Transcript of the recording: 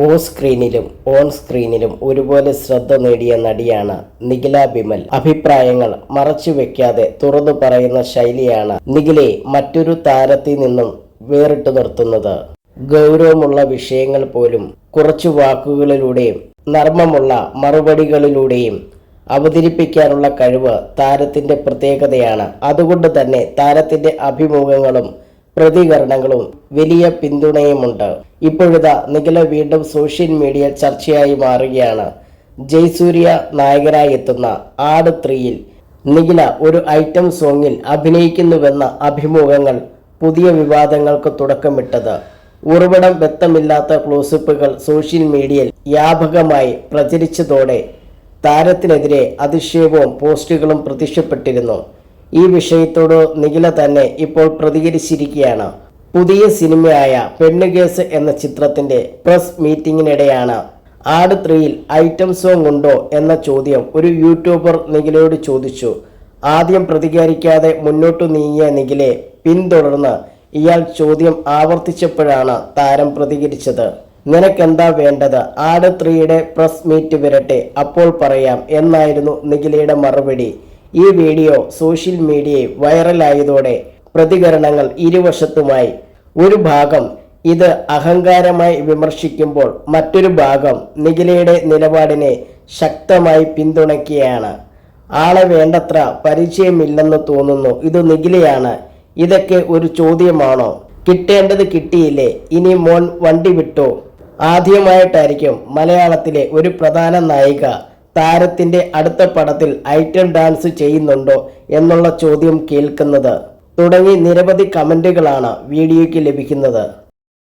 Of സ്ക്രീനിലും on സ്ക്രീനിലും ഒരുപോലെ ശ്രദ്ധ നേടിയ നടിയാണ് നിഖില വിമൽ. അഭിപ്രായങ്ങൾ മറച്ചുവെക്കാതെ തുറന്നു പറയുന്ന ശൈലിയാണ് നിഖിലയെ മറ്റൊരു താരത്തിൽ നിന്നും വേറിട്ടു നിർത്തുന്നത്. ഗൗരവമുള്ള വിഷയങ്ങൾ പോലും കുറച്ചു വാക്കുകളിലൂടെയും നർമ്മമുള്ള മറുപടികളിലൂടെയും അവതരിപ്പിക്കാനുള്ള കഴിവ് താരത്തിന്റെ പ്രത്യേകതയാണ്. അതുകൊണ്ട് തന്നെ താരത്തിന്റെ അഭിമുഖങ്ങളും പ്രതികരണങ്ങളും വലിയ പിന്തുണയുമുണ്ട്. ഇപ്പോഴിതാ നിഖില വീണ്ടും സോഷ്യൽ മീഡിയ ചർച്ചയായി മാറുകയാണ്. ജയസൂര്യ നായകനായി എത്തുന്ന ആട് 3-ൽ നിഖില ഒരു ഐറ്റം സോങ്ങിൽ അഭിനയിക്കുന്നുവെന്ന അഭിമുഖങ്ങൾ പുതിയ വിവാദങ്ങൾക്ക് തുടക്കമിട്ടത്. ഉറവിടം വ്യക്തമില്ലാത്ത ക്ലോസപ്പുകൾ സോഷ്യൽ മീഡിയയിൽ വ്യാപകമായി പ്രചരിച്ചതോടെ താരത്തിനെതിരെ അധിക്ഷേപവും പോസ്റ്റുകളും പ്രത്യക്ഷപ്പെട്ടിരുന്നു. ഈ വിഷയത്തോട് നിഖില തന്നെ ഇപ്പോൾ പ്രതികരിച്ചിരിക്കുകയാണ്. പുതിയ സിനിമയായ പെണ്ണുകേസ് എന്ന ചിത്രത്തിന്റെ പ്രസ് മീറ്റിംഗിനിടെയാണ് ആട് 3-ൽ ഐറ്റം സോങ് ഉണ്ടോ എന്ന ചോദ്യം ഒരു യൂട്യൂബർ നിഖിലയോട് ചോദിച്ചു. ആദ്യം പ്രതികരിക്കാതെ മുന്നോട്ടു നീങ്ങിയ നിഖിലയെ പിന്തുടർന്ന് ഇയാൾ ചോദ്യം ആവർത്തിച്ചപ്പോഴാണ് താരം പ്രതികരിച്ചത്. നിനക്കെന്താ വേണ്ടത്? ആട് 3-യുടെ പ്രസ് മീറ്റ് വരട്ടെ, അപ്പോൾ പറയാം എന്നായിരുന്നു നിഖിലയുടെ മറുപടി. ഈ വീഡിയോ സോഷ്യൽ മീഡിയയിൽ വൈറലായതോടെ പ്രതികരണങ്ങൾ ഇരുവശത്തുമായി. ഒരു ഭാഗം ഇത് അഹങ്കാരമായി വിമർശിക്കുമ്പോൾ മറ്റൊരു ഭാഗം നിഖിലയുടെ നിലപാടിനെ ശക്തമായി പിന്തുണയ്ക്കുകയാണ്. ആളെ വേണ്ടത്ര പരിചയമില്ലെന്ന് തോന്നുന്നു. ഇത് നിഖിലയാണ്. ഇതൊക്കെ ഒരു ചോദ്യമാണോ? കിട്ടേണ്ടത് കിട്ടിയില്ലേ? ഇനി മോൻ വണ്ടി വിട്ടോ? ആദ്യമായിട്ടായിരിക്കും മലയാളത്തിലെ ഒരു പ്രധാന നായിക താരത്തിന്റെ അടുത്ത പടത്തിൽ ഐറ്റം ഡാൻസ് ചെയ്യുന്നുണ്ടോ എന്നുള്ള ചോദ്യം കേൾക്കുന്നത് തുടങ്ങി നിരവധി കമന്റുകളാണ് വീഡിയോയ്ക്ക് ലഭിക്കുന്നത്.